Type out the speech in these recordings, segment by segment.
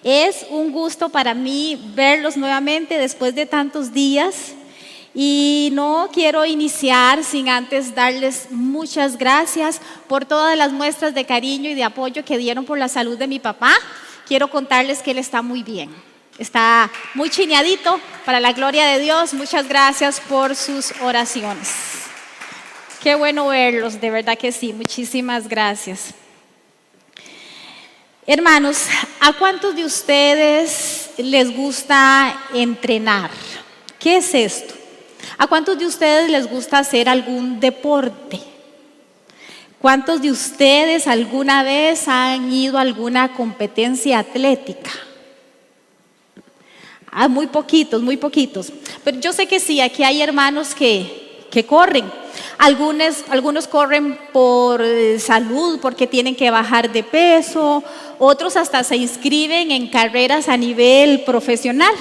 Es un gusto para mí verlos nuevamente después de tantos días y no quiero iniciar sin antes darles muchas gracias por todas las muestras de cariño y de apoyo que dieron por la salud de mi papá. Quiero contarles que él está muy bien, está muy chineadito para la gloria de Dios. Muchas gracias por sus oraciones. Qué bueno verlos, de verdad que sí, muchísimas gracias. Hermanos, ¿a cuántos de ustedes les gusta entrenar? ¿Qué es esto? ¿A cuántos de ustedes les gusta hacer algún deporte? ¿Cuántos de ustedes alguna vez han ido a alguna competencia atlética? Muy poquitos, muy poquitos. Pero yo sé que sí, aquí hay hermanos que corren. Algunos corren por salud, porque tienen que bajar de peso. Otros hasta se inscriben en carreras a nivel profesional.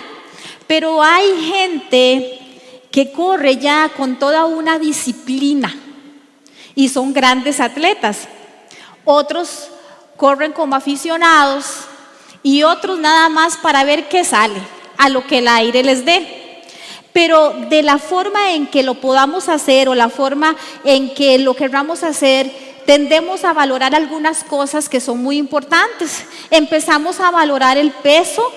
Pero hay gente que corre ya con toda una disciplina y son grandes atletas. Otros corren como aficionados y otros nada más para ver qué sale, a lo que el aire les dé. Pero de la forma en que lo podamos hacer o la forma en que lo queramos hacer, tendemos a valorar algunas cosas que son muy importantes. Empezamos a valorar el peso,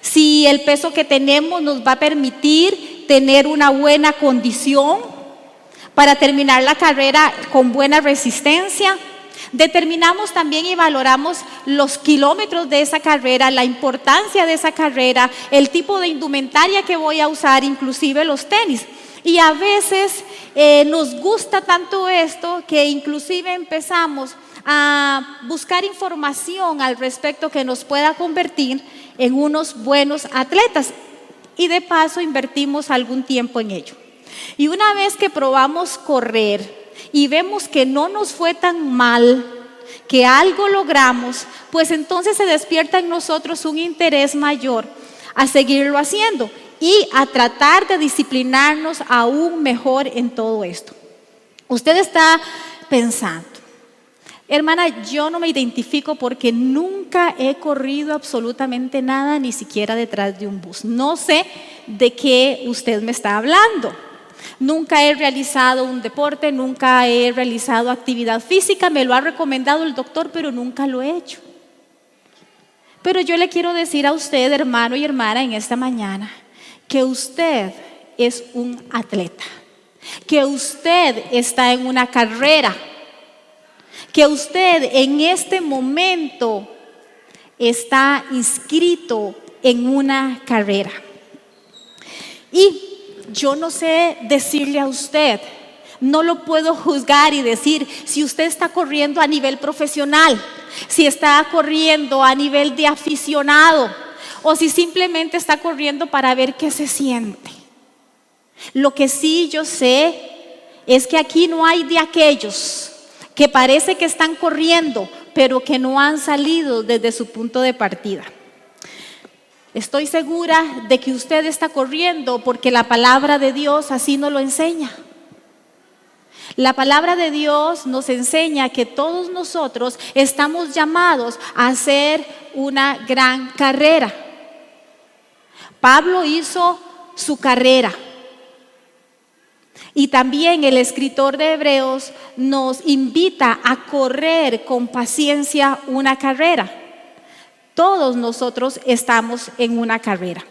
si el peso que tenemos nos va a permitir tener una buena condición para terminar la carrera con buena resistencia. Determinamos también y valoramos los kilómetros de esa carrera, la importancia de esa carrera, el tipo de indumentaria que voy a usar, inclusive los tenis. Y a veces nos gusta tanto esto que inclusive empezamos a buscar información al respecto que nos pueda convertir en unos buenos atletas. Y de paso invertimos algún tiempo en ello. Y una vez que probamos correr y vemos que no nos fue tan mal, que algo logramos, pues entonces se despierta en nosotros un interés mayor a seguirlo haciendo y a tratar de disciplinarnos aún mejor en todo esto. Usted está pensando, hermana, yo no me identifico porque nunca he corrido absolutamente nada, ni siquiera detrás de un bus. No sé de qué usted me está hablando. Nunca he realizado un deporte, nunca he realizado actividad física, me lo ha recomendado el doctor, pero nunca lo he hecho. Pero yo le quiero decir a usted, hermano y hermana, en esta mañana, que usted es un atleta, que usted está en una carrera, que usted en este momento está inscrito en una carrera. Y yo no sé decirle a usted, no lo puedo juzgar y decir si usted está corriendo a nivel profesional, si está corriendo a nivel de aficionado o si simplemente está corriendo para ver qué se siente. Lo que sí yo sé es que aquí no hay de aquellos que parece que están corriendo, pero que no han salido desde su punto de partida. Estoy segura de que usted está corriendo porque la palabra de Dios así nos lo enseña. La palabra de Dios nos enseña que todos nosotros estamos llamados a hacer una gran carrera. Pablo hizo su carrera. Y también el escritor de Hebreos nos invita a correr con paciencia una carrera. Todos nosotros estamos en una carrera.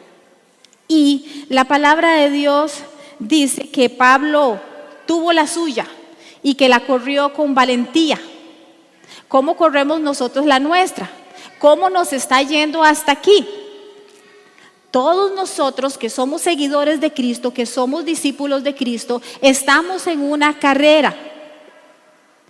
Y la palabra de Dios dice que Pablo tuvo la suya y que la corrió con valentía. ¿Cómo corremos nosotros la nuestra? ¿Cómo nos está yendo hasta aquí? Todos nosotros que somos seguidores de Cristo, que somos discípulos de Cristo, estamos en una carrera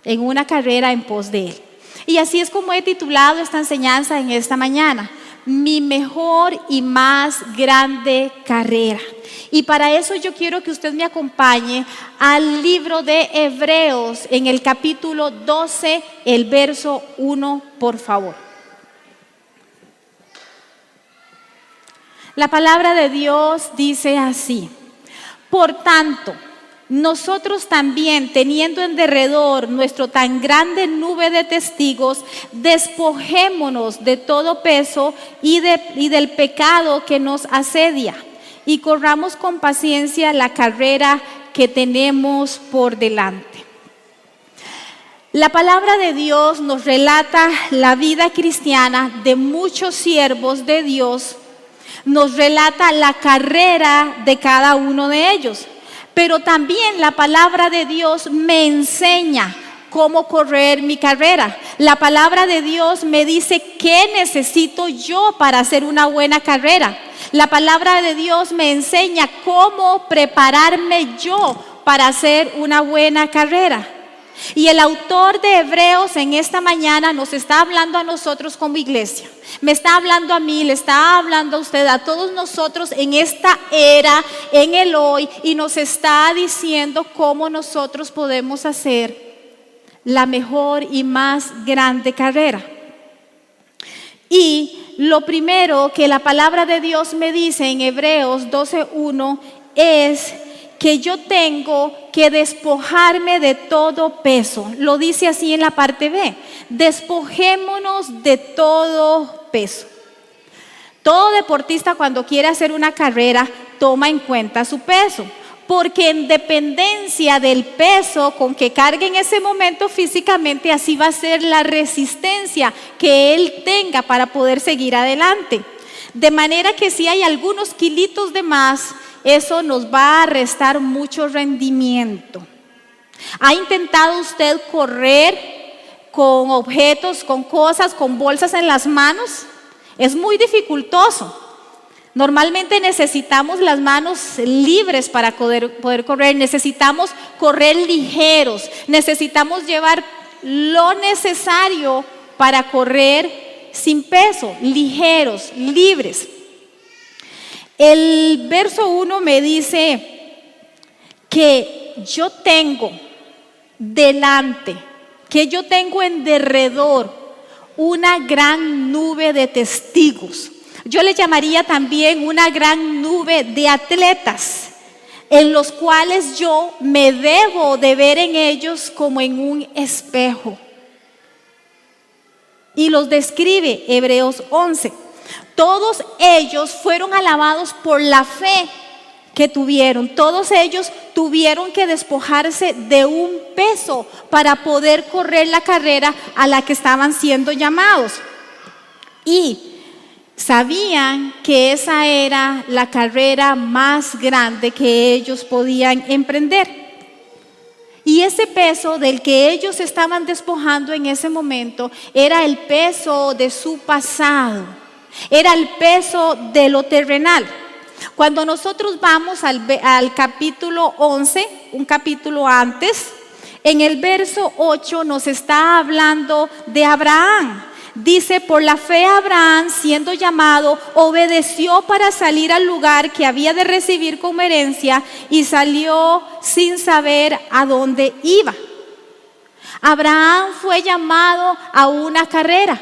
en pos de Él. Y así es como he titulado esta enseñanza en esta mañana: mi mejor y más grande carrera. Y para eso yo quiero que usted me acompañe al libro de Hebreos en el capítulo 12, el verso 1, por favor. La palabra de Dios dice así: por tanto, nosotros también, teniendo en derredor nuestro tan grande nube de testigos, despojémonos de todo peso y del pecado que nos asedia, y corramos con paciencia la carrera que tenemos por delante. La palabra de Dios nos relata la vida cristiana de muchos siervos de Dios, nos relata la carrera de cada uno de ellos. Pero también la palabra de Dios me enseña cómo correr mi carrera. La palabra de Dios me dice qué necesito yo para hacer una buena carrera. La palabra de Dios me enseña cómo prepararme yo para hacer una buena carrera. Y el autor de Hebreos en esta mañana nos está hablando a nosotros como iglesia. Me está hablando a mí, le está hablando a usted, a todos nosotros en esta era, en el hoy, y nos está diciendo cómo nosotros podemos hacer la mejor y más grande carrera. Y lo primero que la palabra de Dios me dice en Hebreos 12:1 es que yo tengo que despojarme de todo peso. Lo dice así en la parte B: despojémonos de todo peso. Todo deportista, cuando quiere hacer una carrera, toma en cuenta su peso, porque en dependencia del peso con que cargue en ese momento físicamente, así va a ser la resistencia que él tenga para poder seguir adelante. De manera que si hay algunos kilitos de más, eso nos va a restar mucho rendimiento. ¿Ha intentado usted correr con objetos, con cosas, con bolsas en las manos? Es muy dificultoso. Normalmente necesitamos las manos libres para poder correr. Necesitamos correr ligeros. Necesitamos llevar lo necesario para correr sin peso, ligeros, libres. El verso 1 me dice que yo tengo delante, que yo tengo en derredor una gran nube de testigos. Yo le llamaría también una gran nube de atletas, en los cuales yo me debo de ver en ellos como en un espejo. Y los describe Hebreos 11. Todos ellos fueron alabados por la fe que tuvieron. Todos ellos tuvieron que despojarse de un peso para poder correr la carrera a la que estaban siendo llamados. Y sabían que esa era la carrera más grande que ellos podían emprender. Y ese peso del que ellos estaban despojando en ese momento era el peso de su pasado, era el peso de lo terrenal. Cuando nosotros vamos al capítulo 11, un capítulo antes, en el verso 8 nos está hablando de Abraham. Dice: por la fe Abraham, siendo llamado, obedeció para salir al lugar que había de recibir como herencia, y salió sin saber a dónde iba. Abraham fue llamado a una carrera,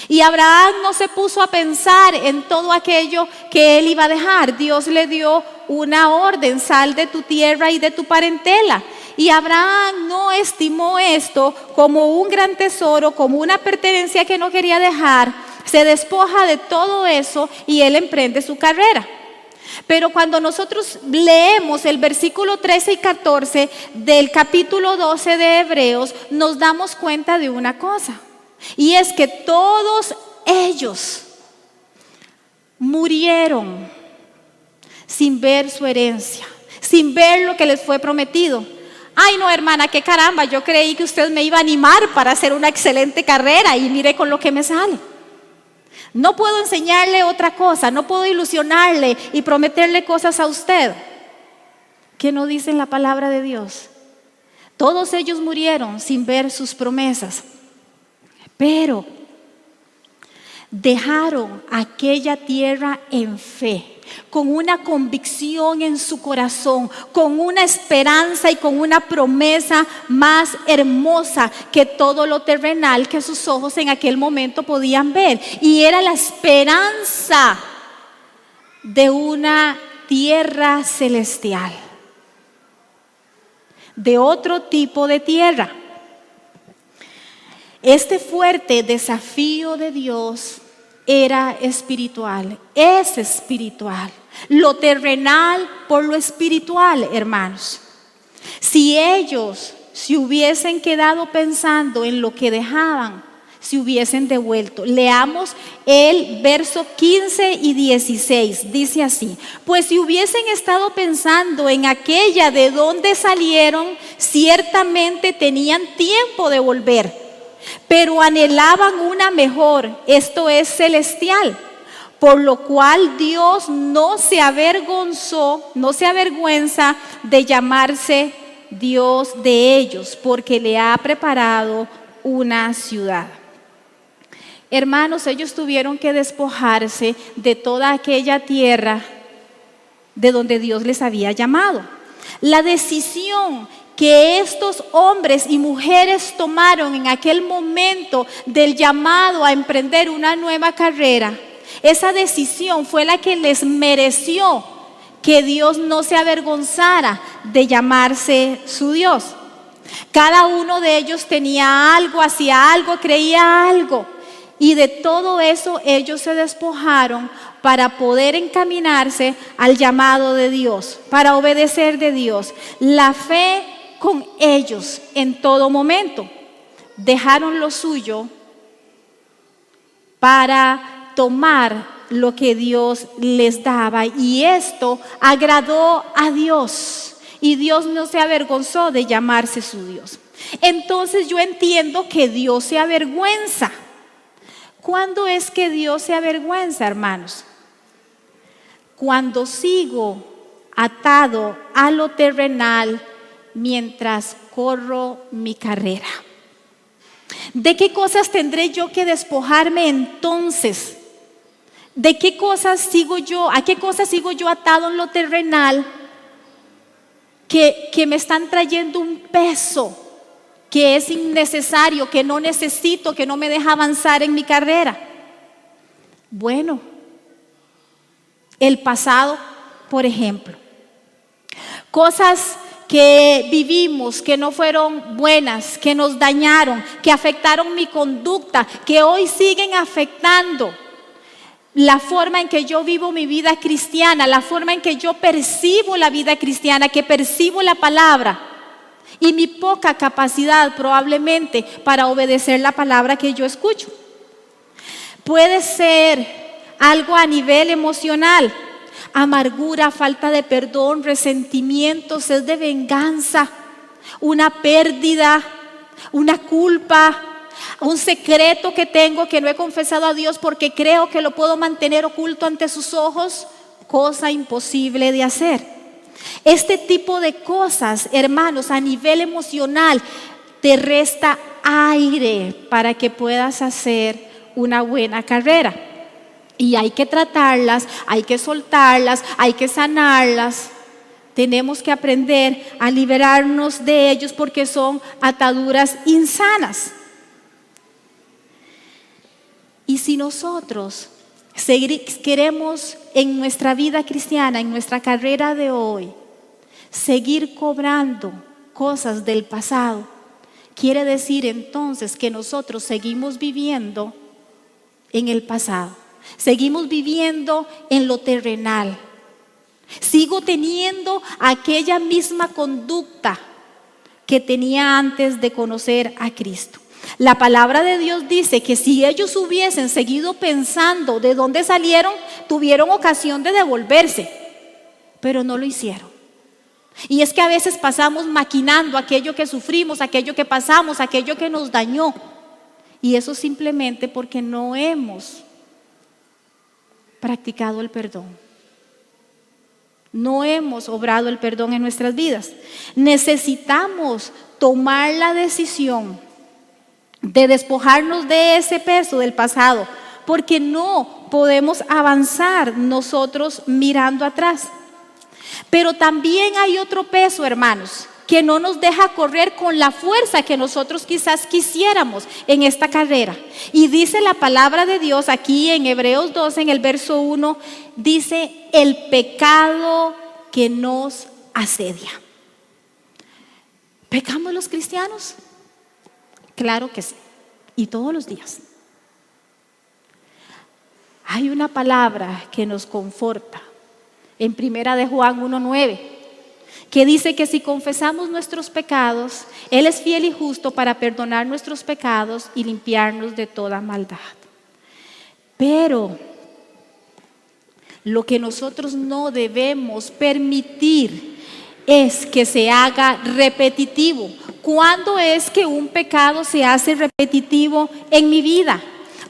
y Abraham no se puso a pensar en todo aquello que él iba a dejar. Dios le dio una orden: sal de tu tierra y de tu parentela. Y Abraham no estimó esto como un gran tesoro, como una pertenencia que no quería dejar. Se despoja de todo eso y él emprende su carrera. Pero cuando nosotros leemos el versículo 13 y 14 del capítulo 12 de Hebreos, nos damos cuenta de una cosa. Y es que todos ellos murieron sin ver su herencia, sin ver lo que les fue prometido. Ay, no, hermana, qué caramba, yo creí que usted me iba a animar para hacer una excelente carrera y mire con lo que me sale. No puedo enseñarle otra cosa, no puedo ilusionarle y prometerle cosas a usted que no dicen la palabra de Dios. Todos ellos murieron sin ver sus promesas, pero dejaron aquella tierra en fe, con una convicción en su corazón, con una esperanza y con una promesa más hermosa que todo lo terrenal que sus ojos en aquel momento podían ver. Y era la esperanza de una tierra celestial. de otro tipo de tierra. Este fuerte desafío de Dios era espiritual, es espiritual. Lo terrenal por lo espiritual, hermanos. Si ellos se hubiesen quedado pensando en lo que dejaban, se hubiesen devuelto. Leamos el verso 15 y 16, dice así: pues si hubiesen estado pensando en aquella de donde salieron, ciertamente tenían tiempo de volver, pero anhelaban una mejor, esto es celestial, por lo cual Dios no se avergonza de llamarse Dios de ellos, porque le ha preparado una ciudad. Hermanos, ellos tuvieron que despojarse de toda aquella tierra de donde Dios les había llamado. La decisión que estos hombres y mujeres tomaron en aquel momento del llamado a emprender una nueva carrera, esa decisión fue la que les mereció que Dios no se avergonzara de llamarse su Dios. Cada uno de ellos tenía algo, hacía algo, creía algo. Y de todo eso ellos se despojaron para poder encaminarse al llamado de Dios, para obedecer de Dios. La fe con ellos en todo momento. Dejaron lo suyo para tomar lo que Dios les daba, y esto agradó a Dios, y Dios no se avergonzó de llamarse su Dios. Entonces yo entiendo que Dios se avergüenza. ¿Cuándo es que Dios se avergüenza, hermanos? Cuando sigo atado a lo terrenal mientras corro mi carrera. ¿De qué cosas tendré yo que despojarme entonces? ¿De qué cosas sigo yo? ¿A qué cosas sigo yo atado en lo terrenal que me están trayendo un peso que es innecesario, que no necesito, que no me deja avanzar en mi carrera? Bueno, el pasado, por ejemplo. Cosas que vivimos, que no fueron buenas, que nos dañaron, que afectaron mi conducta, que hoy siguen afectando la forma en que yo vivo mi vida cristiana, la forma en que yo percibo la vida cristiana, que percibo la palabra, y mi poca capacidad probablemente para obedecer la palabra que yo escucho. Puede ser algo a nivel emocional: amargura, falta de perdón, resentimiento, sed de venganza, una pérdida, una culpa, un secreto que tengo que no he confesado a Dios porque creo que lo puedo mantener oculto ante sus ojos, cosa imposible de hacer. Este tipo de cosas, hermanos, a nivel emocional, te resta aire para que puedas hacer una buena carrera. Y hay que tratarlas, hay que soltarlas, hay que sanarlas. Tenemos que aprender a liberarnos de ellos porque son ataduras insanas. Y si nosotros queremos en nuestra vida cristiana, en nuestra carrera de hoy, seguir cobrando cosas del pasado, quiere decir entonces que nosotros seguimos viviendo en el pasado, seguimos viviendo en lo terrenal. Sigo teniendo aquella misma conducta que tenía antes de conocer a Cristo. La palabra de Dios dice que si ellos hubiesen seguido pensando de dónde salieron, tuvieron ocasión de devolverse, pero no lo hicieron. Y es que a veces pasamos maquinando aquello que sufrimos, aquello que pasamos, aquello que nos dañó, y eso simplemente porque no hemos practicado el perdón. No hemos obrado el perdón en nuestras vidas. Necesitamos tomar la decisión de despojarnos de ese peso del pasado, porque no podemos avanzar nosotros mirando atrás. Pero también hay otro peso, hermanos, que no nos deja correr con la fuerza que nosotros quizás quisiéramos en esta carrera. Y dice la palabra de Dios aquí en Hebreos 12, en el verso 1, dice: el pecado que nos asedia. ¿Pecamos los cristianos? Claro que sí, y todos los días. Hay una palabra que nos conforta en 1 de Juan 1:9, que dice que si confesamos nuestros pecados, Él es fiel y justo para perdonar nuestros pecados y limpiarnos de toda maldad. Pero lo que nosotros no debemos permitir es que se haga repetitivo. ¿Cuándo es que un pecado se hace repetitivo en mi vida?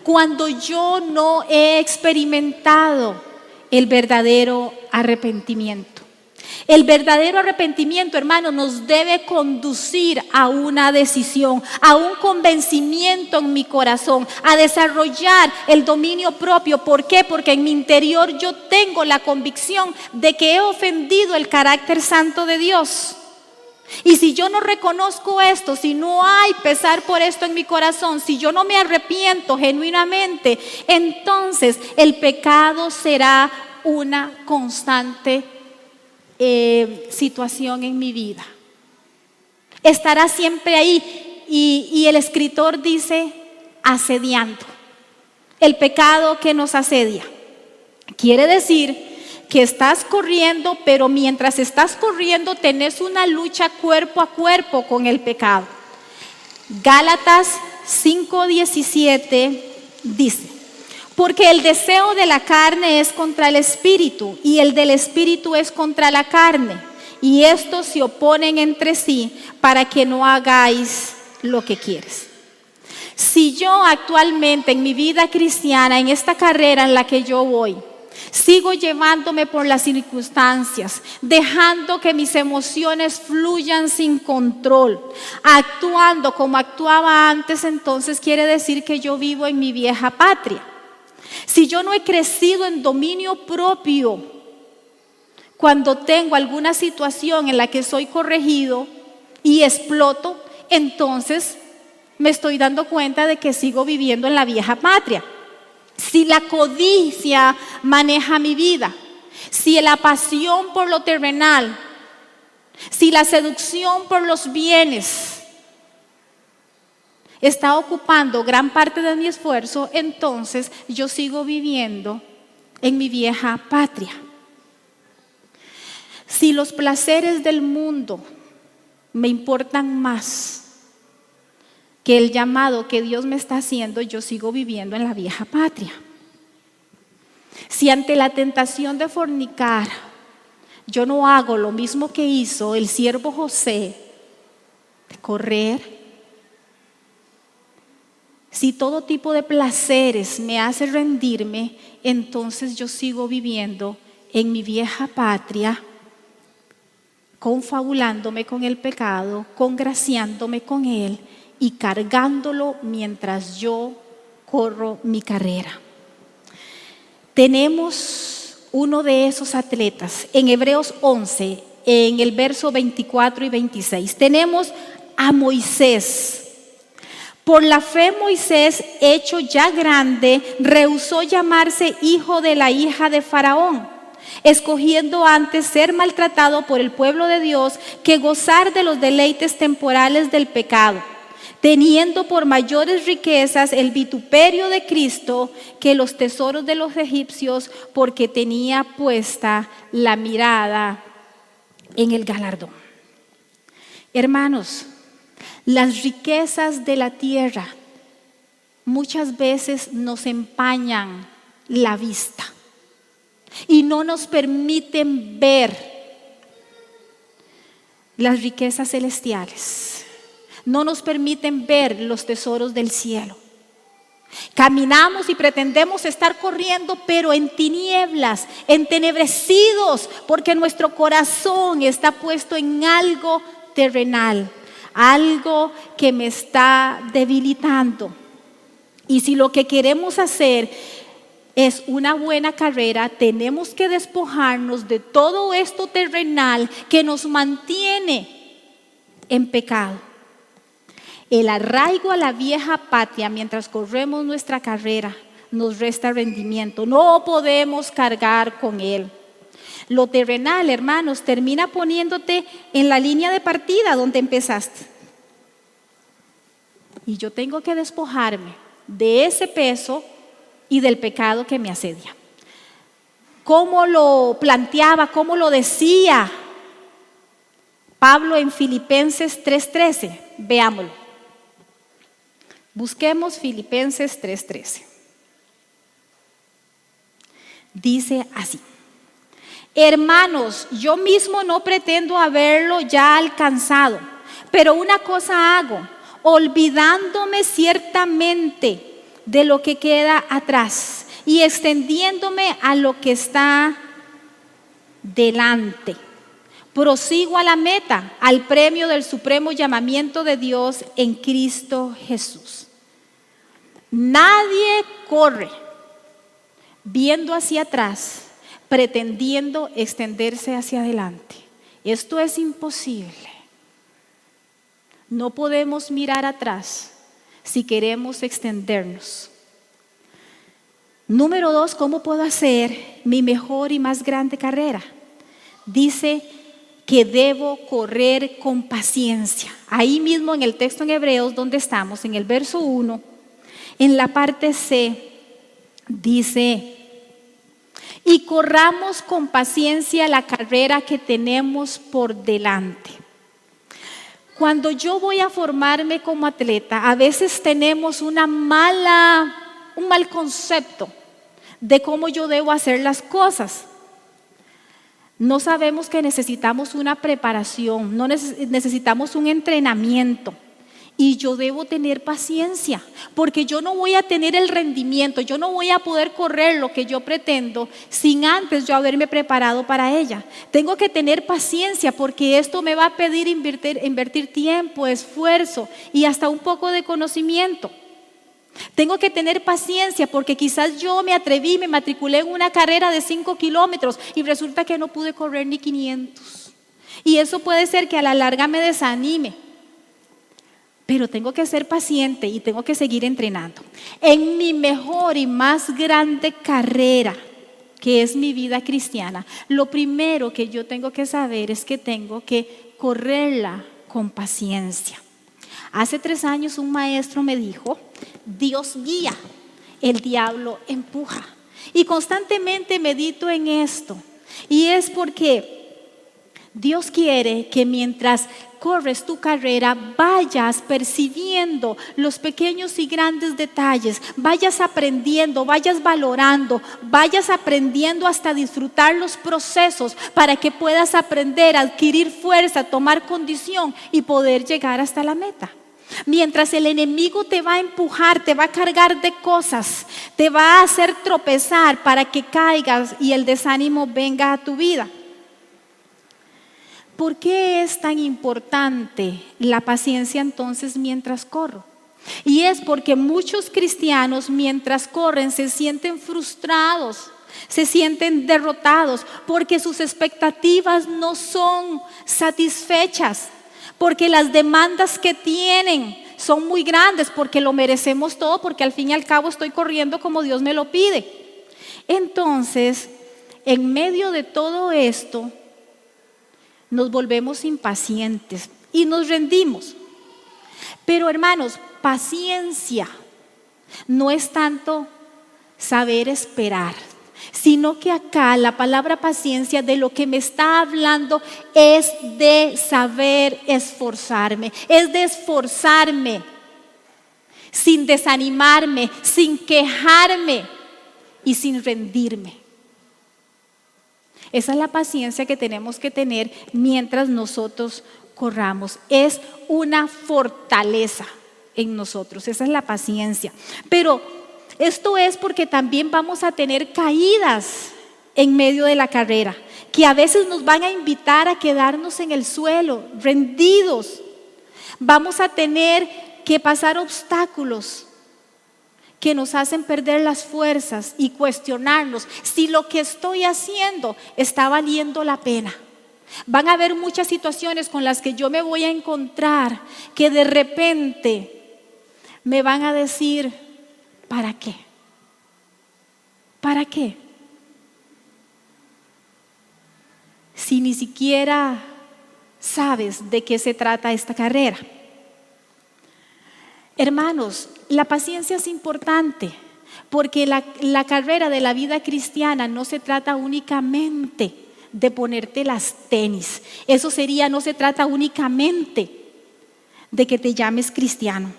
Cuando yo no he experimentado el verdadero arrepentimiento. El verdadero arrepentimiento, hermano, nos debe conducir a una decisión, a un convencimiento en mi corazón, a desarrollar el dominio propio. ¿Por qué? Porque en mi interior yo tengo la convicción de que he ofendido el carácter santo de Dios. Y si yo no reconozco esto, si no hay pesar por esto en mi corazón, si yo no me arrepiento genuinamente, entonces el pecado será una constante situación en mi vida. Estará siempre ahí. Y el escritor dice asediando. El pecado que nos asedia. Quiere decir que estás corriendo, pero mientras estás corriendo tenés una lucha cuerpo a cuerpo con el pecado. Gálatas 5:17 dice: porque el deseo de la carne es contra el espíritu y el del espíritu es contra la carne, y estos se oponen entre sí para que no hagáis lo que quieres. Si yo actualmente en mi vida cristiana, en esta carrera en la que yo voy, sigo llevándome por las circunstancias, dejando que mis emociones fluyan sin control, actuando como actuaba antes, entonces quiere decir que yo vivo en mi vieja patria. Si yo no he crecido en dominio propio, cuando tengo alguna situación en la que soy corregido y exploto, entonces me estoy dando cuenta de que sigo viviendo en la vieja patria. Si la codicia maneja mi vida, si la pasión por lo terrenal, si la seducción por los bienes está ocupando gran parte de mi esfuerzo, entonces yo sigo viviendo en mi vieja patria. Si los placeres del mundo me importan más que el llamado que Dios me está haciendo, yo sigo viviendo en la vieja patria. Si ante la tentación de fornicar, yo no hago lo mismo que hizo el siervo José, de correr. Si todo tipo de placeres me hace rendirme, entonces yo sigo viviendo en mi vieja patria, confabulándome con el pecado, congraciándome con él y cargándolo mientras yo corro mi carrera. Tenemos uno de esos atletas en Hebreos 11, en el verso 24 y 26. Tenemos a Moisés. Por la fe Moisés, hecho ya grande, rehusó llamarse hijo de la hija de Faraón, escogiendo antes ser maltratado por el pueblo de Dios que gozar de los deleites temporales del pecado, teniendo por mayores riquezas el vituperio de Cristo que los tesoros de los egipcios, porque tenía puesta la mirada en el galardón. Hermanos, las riquezas de la tierra muchas veces nos empañan la vista y no nos permiten ver las riquezas celestiales, no nos permiten ver los tesoros del cielo. Caminamos y pretendemos estar corriendo, pero en tinieblas, entenebrecidos, porque nuestro corazón está puesto en algo terrenal, algo que me está debilitando. Y si lo que queremos hacer es una buena carrera, tenemos que despojarnos de todo esto terrenal que nos mantiene en pecado. El arraigo a la vieja patria mientras corremos nuestra carrera nos resta rendimiento. No podemos cargar con él. Lo terrenal, hermanos, termina poniéndote en la línea de partida donde empezaste. Y yo tengo que despojarme de ese peso y del pecado que me asedia. ¿Cómo lo planteaba? ¿Cómo lo decía Pablo en Filipenses 3:13? Veámoslo. Busquemos Filipenses 3:13. Dice así: hermanos, yo mismo no pretendo haberlo ya alcanzado, pero una cosa hago, olvidándome ciertamente de lo que queda atrás y extendiéndome a lo que está delante. Prosigo a la meta, al premio del supremo llamamiento de Dios en Cristo Jesús. Nadie corre viendo hacia atrás, pretendiendo extenderse hacia adelante. Esto es imposible. No podemos mirar atrás si queremos extendernos. Número 2, ¿cómo puedo hacer mi mejor y más grande carrera? Dice que debo correr con paciencia. Ahí mismo en el texto en Hebreos donde estamos, en el verso 1, en la parte C, dice: y corramos con paciencia la carrera que tenemos por delante. Cuando yo voy a formarme como atleta, a veces tenemos un mal concepto de cómo yo debo hacer las cosas. No sabemos que necesitamos una preparación, necesitamos un entrenamiento. Y yo debo tener paciencia, porque yo no voy a tener el rendimiento, yo no voy a poder correr lo que yo pretendo sin antes yo haberme preparado para ella. Tengo que tener paciencia, porque esto me va a pedir invertir tiempo, esfuerzo y hasta un poco de conocimiento. Tengo que tener paciencia, porque quizás yo me atreví, me matriculé en una carrera de 5 kilómetros y resulta que no pude correr ni 500. Y eso puede ser que a la larga me desanime. Pero tengo que ser paciente y tengo que seguir entrenando. En mi mejor y más grande carrera, que es mi vida cristiana, lo primero que yo tengo que saber es que tengo que correrla con paciencia. Hace 3 años un maestro me dijo: Dios guía, el diablo empuja. Y constantemente medito en esto. Y es porque Dios quiere que mientras corres tu carrera vayas percibiendo los pequeños y grandes detalles, vayas aprendiendo, vayas valorando, vayas aprendiendo hasta disfrutar los procesos, para que puedas aprender a adquirir fuerza, tomar condición y poder llegar hasta la meta. Mientras el enemigo te va a empujar, te va a cargar de cosas, te va a hacer tropezar para que caigas y el desánimo venga a tu vida. ¿Por qué es tan importante la paciencia entonces mientras corro? Y es porque muchos cristianos mientras corren se sienten frustrados, se sienten derrotados, porque sus expectativas no son satisfechas, porque las demandas que tienen son muy grandes, porque lo merecemos todo, porque al fin y al cabo estoy corriendo como Dios me lo pide. Entonces, en medio de todo esto, nos volvemos impacientes y nos rendimos. Pero hermanos, paciencia no es tanto saber esperar, sino que acá la palabra paciencia de lo que me está hablando es de saber esforzarme, es de esforzarme sin desanimarme, sin quejarme y sin rendirme. Esa es la paciencia que tenemos que tener mientras nosotros corramos. Es una fortaleza en nosotros, esa es la paciencia. Pero esto es porque también vamos a tener caídas en medio de la carrera, que a veces nos van a invitar a quedarnos en el suelo, rendidos. Vamos a tener que pasar obstáculos que nos hacen perder las fuerzas y cuestionarnos si lo que estoy haciendo está valiendo la pena. Van a haber muchas situaciones con las que yo me voy a encontrar que de repente me van a decir: ¿para qué? ¿Para qué? si ni siquiera sabes de qué se trata esta carrera? Hermanos, la paciencia es importante porque la carrera de la vida cristiana no se trata únicamente de ponerte las tenis. Eso sería, no se trata únicamente de que te llames cristiano.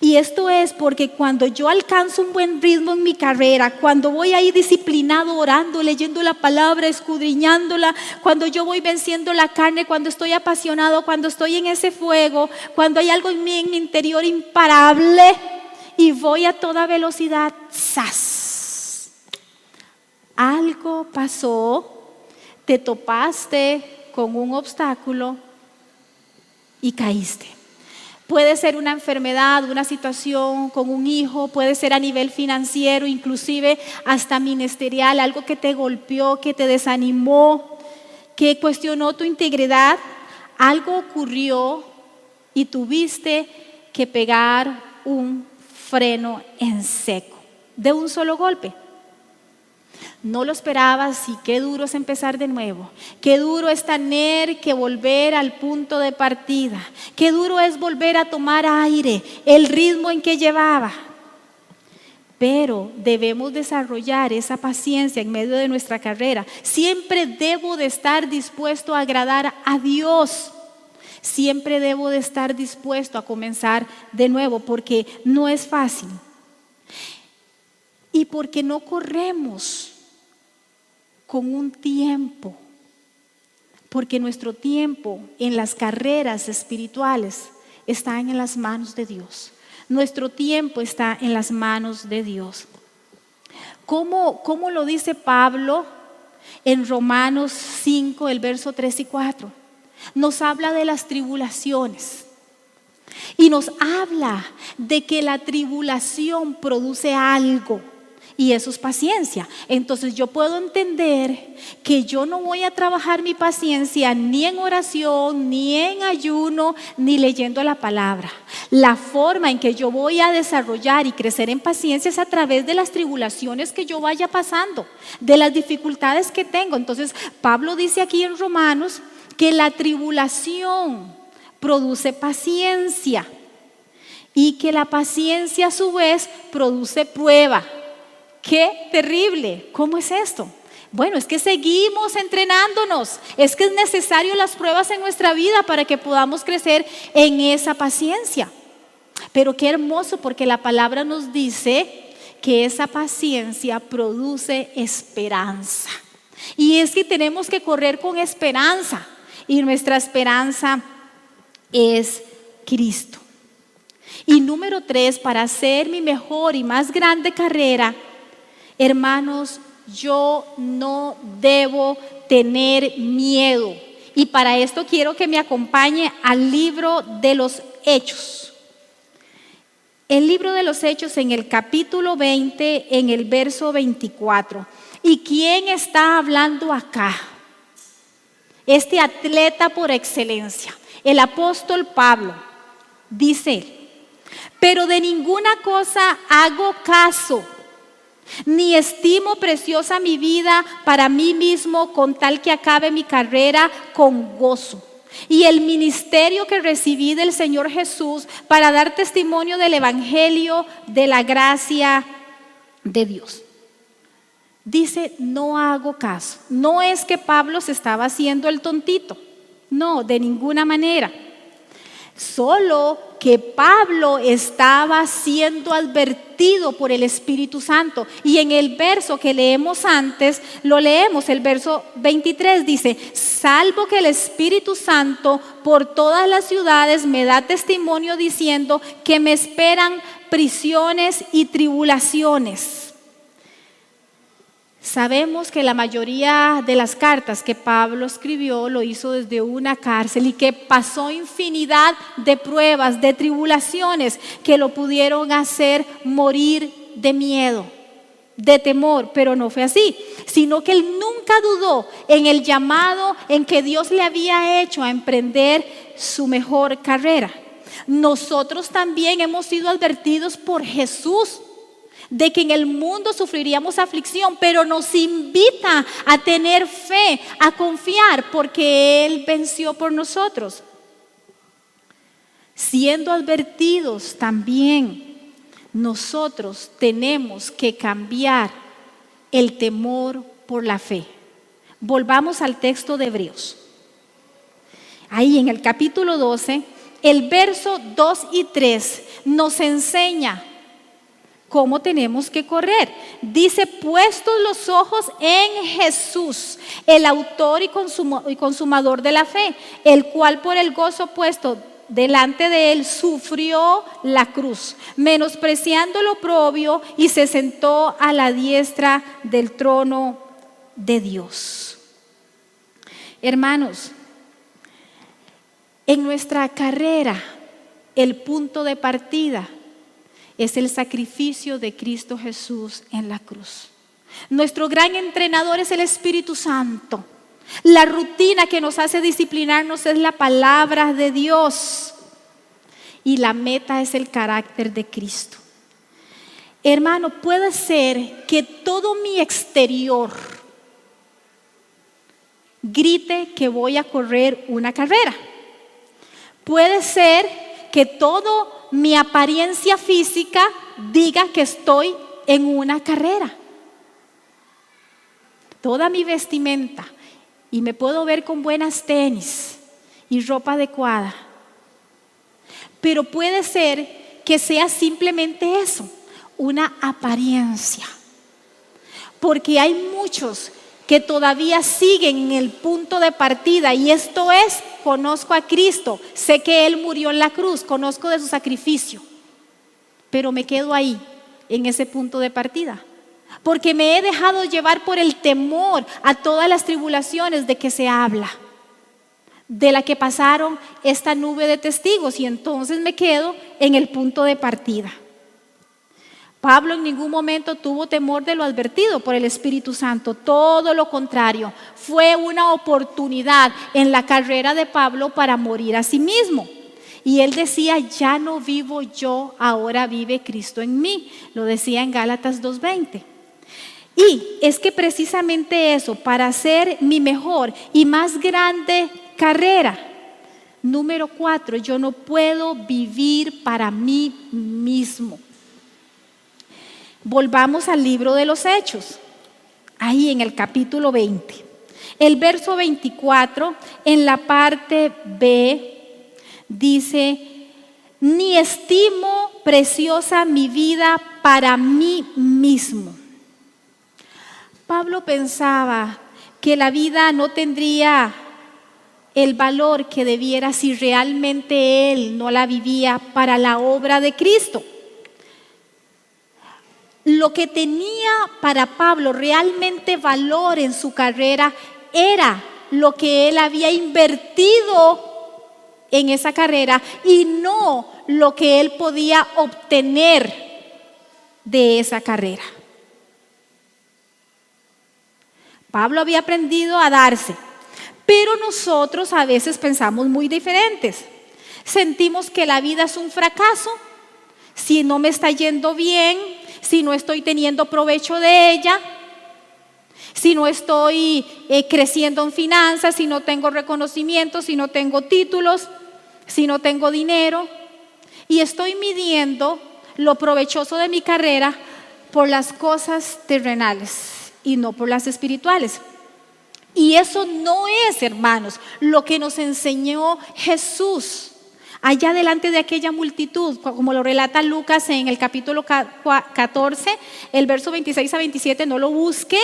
Y esto es porque cuando yo alcanzo un buen ritmo en mi carrera, cuando voy ahí disciplinado, orando, leyendo la palabra, escudriñándola, cuando yo voy venciendo la carne, cuando estoy apasionado, cuando estoy en ese fuego, cuando hay algo en mí, en mi interior imparable y voy a toda velocidad, ¡zas! Algo pasó, te topaste con un obstáculo y caíste. Puede ser una enfermedad, una situación con un hijo, puede ser a nivel financiero, inclusive hasta ministerial, algo que te golpeó, que te desanimó, que cuestionó tu integridad. Algo ocurrió y tuviste que pegar un freno en seco, de un solo golpe. No lo esperabas y qué duro es empezar de nuevo. Qué duro es tener que volver al punto de partida. Qué duro es volver a tomar aire, el ritmo en que llevaba. Pero debemos desarrollar esa paciencia en medio de nuestra carrera. Siempre debo de estar dispuesto a agradar a Dios. Siempre debo de estar dispuesto a comenzar de nuevo porque no es fácil. Y porque no corremos con un tiempo, porque nuestro tiempo en las carreras espirituales está en las manos de Dios. Nuestro tiempo está en las manos de Dios. ¿Cómo lo dice Pablo en Romanos 5, el verso 3 y 4? Nos habla de las tribulaciones y nos habla de que la tribulación produce algo. Y eso es paciencia. Entonces yo puedo entender que yo no voy a trabajar mi paciencia ni en oración, ni en ayuno, ni leyendo la palabra. La forma en que yo voy a desarrollar y crecer en paciencia es a través de las tribulaciones que yo vaya pasando, de las dificultades que tengo. Entonces Pablo dice aquí en Romanos que la tribulación produce paciencia y que la paciencia a su vez produce prueba. ¡Qué terrible! ¿Cómo es esto? Bueno, es que seguimos entrenándonos. Es que es necesario las pruebas en nuestra vida para que podamos crecer en esa paciencia. Pero qué hermoso, porque la palabra nos dice que esa paciencia produce esperanza. Y es que tenemos que correr con esperanza. Y nuestra esperanza es Cristo. Y número 3, para hacer mi mejor y más grande carrera, hermanos, yo no debo tener miedo. Y para esto quiero que me acompañe al libro de los Hechos. El libro de los Hechos en el capítulo 20, en el verso 24. ¿Y quién está hablando acá? Este atleta por excelencia, el apóstol Pablo, dice: pero de ninguna cosa hago caso, ni estimo preciosa mi vida para mí mismo, con tal que acabe mi carrera con gozo y el ministerio que recibí del Señor Jesús para dar testimonio del evangelio de la gracia de Dios. Dice, no hago caso. No es que Pablo se estaba haciendo el tontito, no, de ninguna manera. Solo que Pablo estaba siendo advertido por el Espíritu Santo. Y en el verso que leemos antes, lo leemos, el verso 23 dice: salvo que el Espíritu Santo por todas las ciudades me da testimonio diciendo que me esperan prisiones y tribulaciones. Sabemos que la mayoría de las cartas que Pablo escribió lo hizo desde una cárcel y que pasó infinidad de pruebas, de tribulaciones que lo pudieron hacer morir de miedo, de temor, pero no fue así, sino que él nunca dudó en el llamado en que Dios le había hecho a emprender su mejor carrera. Nosotros también hemos sido advertidos por Jesús de que en el mundo sufriríamos aflicción, pero nos invita a tener fe, a confiar, porque Él venció por nosotros. Siendo advertidos también, nosotros tenemos que cambiar el temor por la fe. Volvamos al texto de Hebreos. Ahí en el capítulo 12, el verso 2 y 3 nos enseña cómo tenemos que correr. Dice: puestos los ojos en Jesús, el autor y consumador de la fe, el cual por el gozo puesto delante de él sufrió la cruz, menospreciando lo oprobio, y se sentó a la diestra del trono de Dios. Hermanos, en nuestra carrera, el punto de partida es el sacrificio de Cristo Jesús en la cruz. Nuestro gran entrenador es el Espíritu Santo. La rutina que nos hace disciplinarnos es la palabra de Dios. Y la meta es el carácter de Cristo. Hermano, puede ser que todo mi exterior grite que voy a correr una carrera. Puede ser que toda mi apariencia física diga que estoy en una carrera. Toda mi vestimenta, y me puedo ver con buenas tenis y ropa adecuada. Pero puede ser que sea simplemente eso, una apariencia. Porque hay muchos que todavía siguen en el punto de partida, y esto es: conozco a Cristo, sé que Él murió en la cruz, conozco de su sacrificio, pero me quedo ahí, en ese punto de partida, porque me he dejado llevar por el temor a todas las tribulaciones de que se habla, de la que pasaron esta nube de testigos, y entonces me quedo en el punto de partida. Pablo en ningún momento tuvo temor de lo advertido por el Espíritu Santo, todo lo contrario, fue una oportunidad en la carrera de Pablo para morir a sí mismo. Y él decía: ya no vivo yo, ahora vive Cristo en mí. Lo decía en Gálatas 2:20. Y es que precisamente eso, para hacer mi mejor y más grande carrera. Número 4, yo no puedo vivir para mí mismo. Volvamos al libro de los Hechos, ahí en el capítulo 20. El verso 24, en la parte B, dice: ni estimo preciosa mi vida para mí mismo. Pablo pensaba que la vida no tendría el valor que debiera si realmente él no la vivía para la obra de Cristo. Lo que tenía para Pablo realmente valor en su carrera era lo que él había invertido en esa carrera, y no lo que él podía obtener de esa carrera. Pablo había aprendido a darse, pero nosotros a veces pensamos muy diferentes. Sentimos que la vida es un fracaso si no me está yendo bien, si no estoy teniendo provecho de ella, si no estoy creciendo en finanzas, si no tengo reconocimiento, si no tengo títulos, si no tengo dinero. Y estoy midiendo lo provechoso de mi carrera por las cosas terrenales y no por las espirituales. Y eso no es, hermanos, lo que nos enseñó Jesús allá delante de aquella multitud, como lo relata Lucas en el capítulo 14, el verso 26 a 27, no lo busque.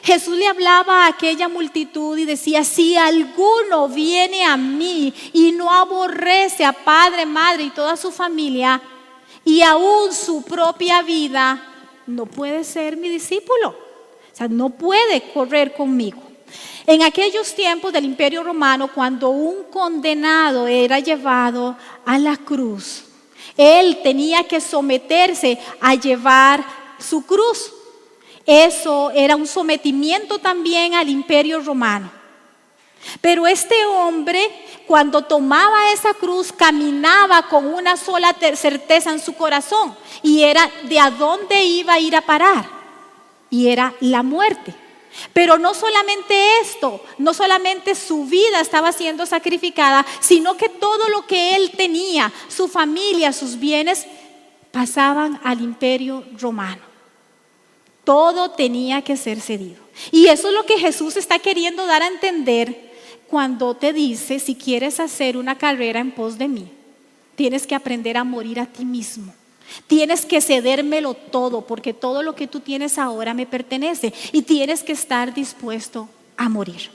Jesús le hablaba a aquella multitud y decía: si alguno viene a mí y no aborrece a padre, madre y toda su familia, y aún su propia vida, no puede ser mi discípulo. O sea, no puede correr conmigo. En aquellos tiempos del Imperio Romano, cuando un condenado era llevado a la cruz, él tenía que someterse a llevar su cruz. Eso era un sometimiento también al Imperio Romano. Pero este hombre, cuando tomaba esa cruz, caminaba con una sola certeza en su corazón, y era de a dónde iba a ir a parar, y era la muerte. Pero no solamente esto, no solamente su vida estaba siendo sacrificada, sino que todo lo que él tenía, su familia, sus bienes, pasaban al imperio romano. Todo tenía que ser cedido. Y eso es lo que Jesús está queriendo dar a entender cuando te dice: si quieres hacer una carrera en pos de mí, tienes que aprender a morir a ti mismo. Tienes que cedérmelo todo, porque todo lo que tú tienes ahora me pertenece, y tienes que estar dispuesto a morir.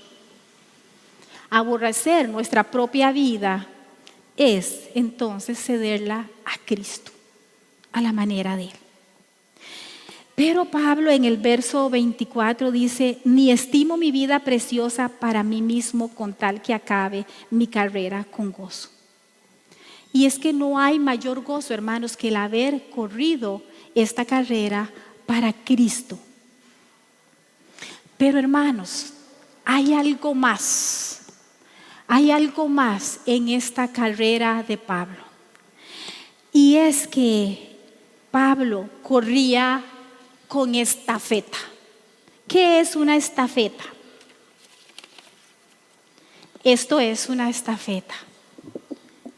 Aborrecer nuestra propia vida es entonces cederla a Cristo, a la manera de Él. Pero Pablo en el verso 24 dice: ni estimo mi vida preciosa para mí mismo, con tal que acabe mi carrera con gozo. Y es que no hay mayor gozo, hermanos, que el haber corrido esta carrera para Cristo. Pero hermanos, hay algo más. Hay algo más en esta carrera de Pablo. Y es que Pablo corría con estafeta. ¿Qué es una estafeta? Esto es una estafeta.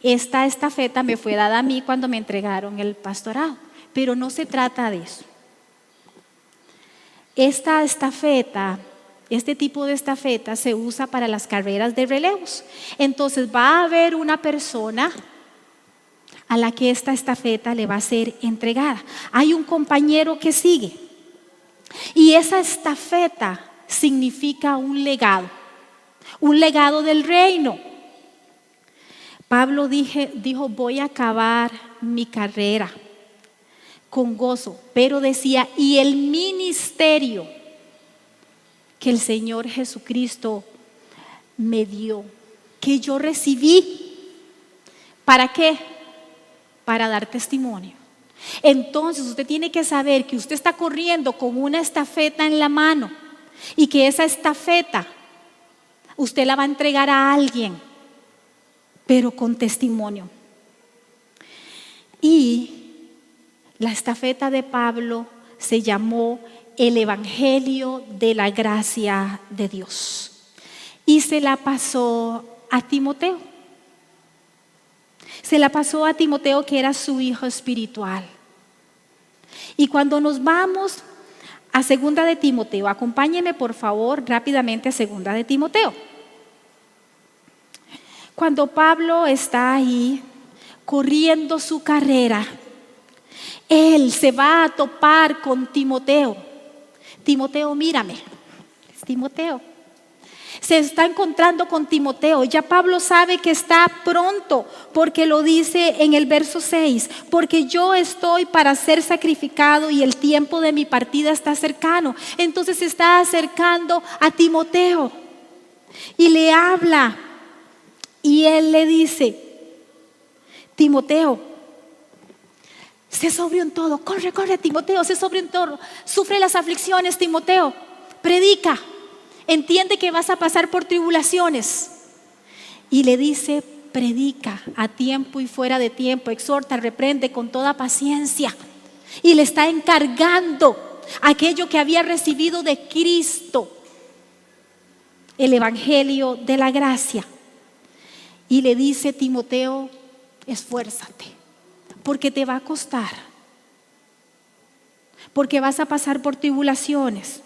Esta estafeta me fue dada a mí cuando me entregaron el pastorado, pero no se trata de eso. Esta estafeta, este tipo de estafeta se usa para las carreras de relevos. Entonces va a haber una persona a la que esta estafeta le va a ser entregada. Hay un compañero que sigue, y esa estafeta significa un legado del reino. Pablo dijo: voy a acabar mi carrera con gozo, pero decía: y el ministerio que el Señor Jesucristo me dio, que yo recibí. ¿Para qué? Para dar testimonio. Entonces usted tiene que saber que usted está corriendo con una estafeta en la mano, y que esa estafeta usted la va a entregar a alguien, pero con testimonio. Y la estafeta de Pablo se llamó el Evangelio de la gracia de Dios, y se la pasó a Timoteo. Se la pasó a Timoteo, que era su hijo espiritual. Y cuando nos vamos a segunda de Timoteo, acompáñenme por favor rápidamente a segunda de Timoteo. Cuando Pablo está ahí corriendo su carrera, él se va a topar con Timoteo. Timoteo, mírame. Es Timoteo. Se está encontrando con Timoteo. Ya Pablo sabe que está pronto, porque lo dice en el verso 6: porque yo estoy para ser sacrificado y el tiempo de mi partida está cercano. Entonces se está acercando a Timoteo y le habla, y él le dice: Timoteo, sé sobrio en todo. Corre, Timoteo, sé sobrio en todo. Sufre las aflicciones, Timoteo. Predica. Entiende que vas a pasar por tribulaciones. Y le dice: predica a tiempo y fuera de tiempo, exhorta, reprende con toda paciencia. Y le está encargando aquello que había recibido de Cristo, el Evangelio de la gracia. Y le dice: Timoteo, esfuérzate, porque te va a costar, porque vas a pasar por tribulaciones.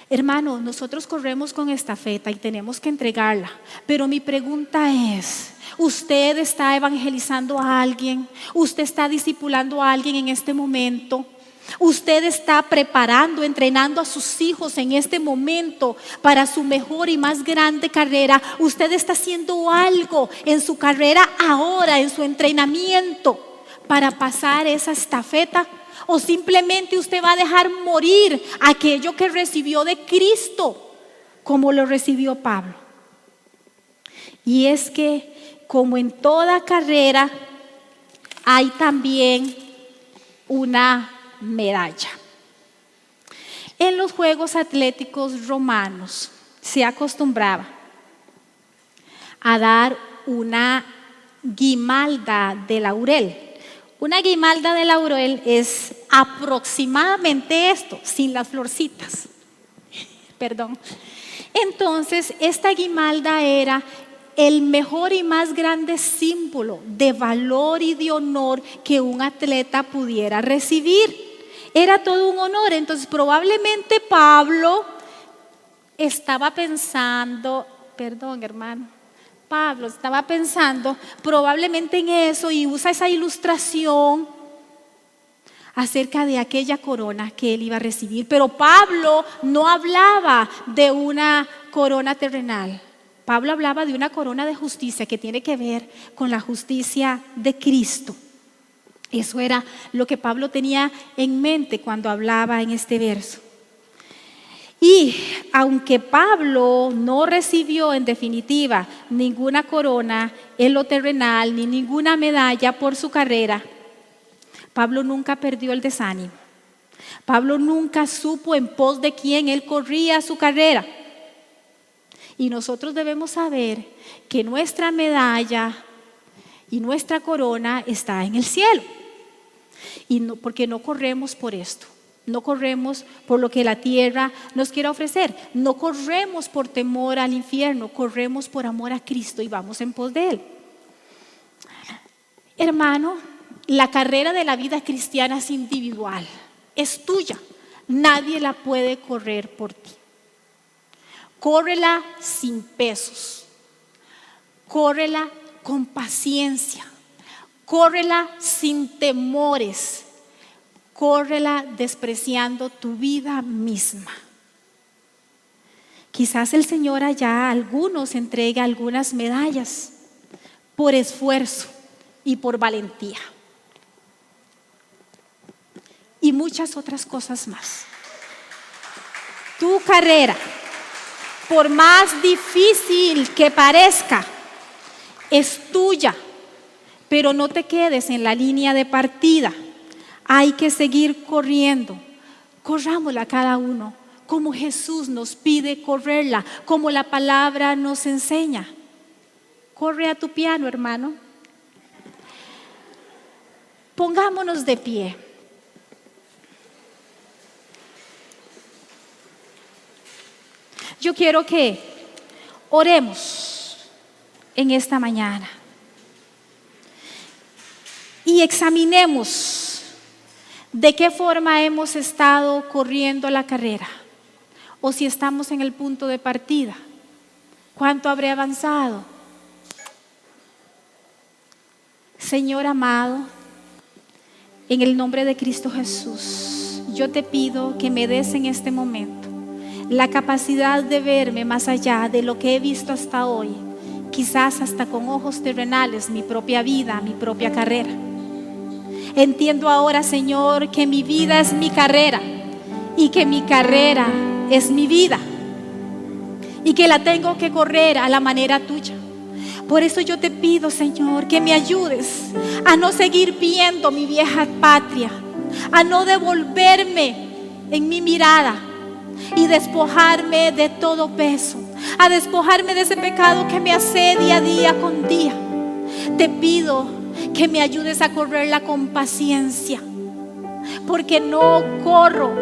Hermano, nosotros corremos con estafeta y tenemos que entregarla, pero mi pregunta es: ¿usted está evangelizando a alguien? ¿Usted está discipulando a alguien en este momento? ¿Usted está preparando, entrenando a sus hijos en este momento para su mejor y más grande carrera? ¿Usted está haciendo algo en su carrera ahora, en su entrenamiento, para pasar esa estafeta? ¿O simplemente usted va a dejar morir aquello que recibió de Cristo, como lo recibió Pablo? Y es que, como en toda carrera, hay también una medalla. En los Juegos Atléticos Romanos se acostumbraba a dar una guimalda de laurel. Una guimalda de laurel es aproximadamente esto, sin las florcitas. Perdón. Entonces, esta guimalda era el mejor y más grande símbolo de valor y de honor que un atleta pudiera recibir. Era todo un honor. Entonces, probablemente Pablo estaba pensando, perdón, hermano, Pablo estaba pensando probablemente en eso y usa esa ilustración acerca de aquella corona que él iba a recibir. Pero Pablo no hablaba de una corona terrenal. Pablo hablaba de una corona de justicia que tiene que ver con la justicia de Cristo. Eso era lo que Pablo tenía en mente cuando hablaba en este verso. Y aunque Pablo no recibió en definitiva ninguna corona en lo terrenal ni ninguna medalla por su carrera, Pablo nunca perdió el desánimo. Pablo nunca supo en pos de quién él corría su carrera. Y nosotros debemos saber que nuestra medalla y nuestra corona está en el cielo. Y no, porque no corremos por esto. No corremos por lo que la tierra nos quiere ofrecer. No corremos por temor al infierno. Corremos por amor a Cristo y vamos en pos de Él. Hermano, la carrera de la vida cristiana es individual. Es tuya. Nadie la puede correr por ti. Córrela sin pesos. Córrela con paciencia. Córrela sin temores. Córrela despreciando tu vida misma. Quizás el Señor allá a algunos entrega algunas medallas por esfuerzo y por valentía. Y muchas otras cosas más. Tu carrera, por más difícil que parezca, es tuya, pero no te quedes en la línea de partida. Hay que seguir corriendo. Corrámosla cada uno como Jesús nos pide correrla, como la palabra nos enseña. Corre a tu piano, hermano. Pongámonos de pie. Yo quiero que oremos en esta mañana y examinemos de qué forma hemos estado corriendo la carrera o si estamos en el punto de partida. ¿Cuánto habré avanzado? Señor amado, en el nombre de Cristo Jesús, yo te pido que me des en este momento la capacidad de verme más allá de lo que he visto hasta hoy, quizás hasta con ojos terrenales, mi propia vida, mi propia carrera. Entiendo ahora, Señor, que mi vida es mi carrera y que mi carrera es mi vida y que la tengo que correr a la manera tuya. Por eso yo te pido, Señor, que me ayudes a no seguir viendo mi vieja patria, a no devolverme en mi mirada y despojarme de todo peso, a despojarme de ese pecado que me asedia día con día. Te pido que me ayudes a correrla con paciencia, porque no corro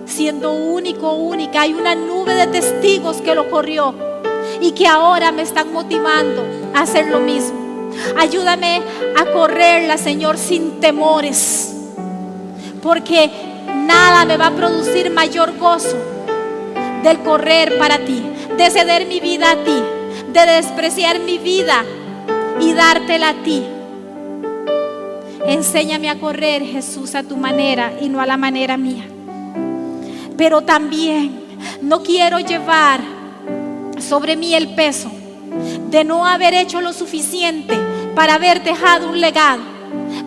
siendo única. Hay una nube de testigos que lo corrió y que ahora me están motivando a hacer lo mismo. Ayúdame a correrla, Señor, sin temores, porque nada me va a producir mayor gozo del correr para ti, de ceder mi vida a ti, de despreciar mi vida y dártela a ti. Enséñame a correr, Jesús, a tu manera y no a la manera mía. Pero también no quiero llevar sobre mí el peso de no haber hecho lo suficiente para haber dejado un legado,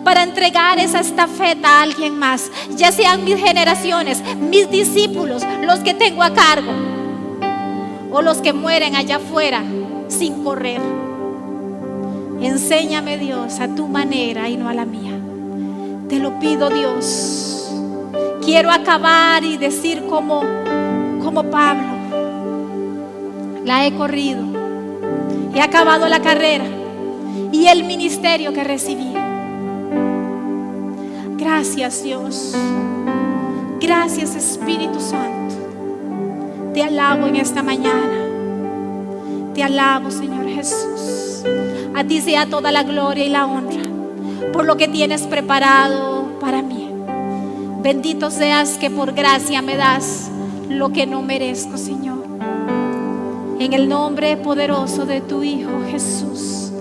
para entregar esa estafeta a alguien más, ya sean mis generaciones, mis discípulos, los que tengo a cargo, o los que mueren allá afuera sin correr. Enséñame, Dios, a tu manera y no a la mía. Te lo pido, Dios. Quiero acabar y decir como Pablo: la he corrido, he acabado la carrera y el ministerio que recibí. Gracias, Dios. Gracias, Espíritu Santo. Te alabo en esta mañana. Te alabo, Señor Jesús. A ti sea toda la gloria y la honra por lo que tienes preparado para mí. Bendito seas que por gracia me das lo que no merezco, Señor. En el nombre poderoso de tu Hijo Jesús.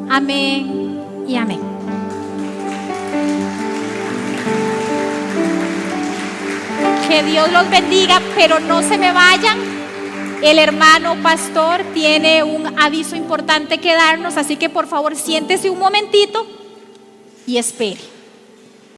Amén y amén. Que Dios los bendiga, pero no se me vayan. El hermano pastor tiene un aviso importante que darnos, así que por favor siéntese un momentito y espere.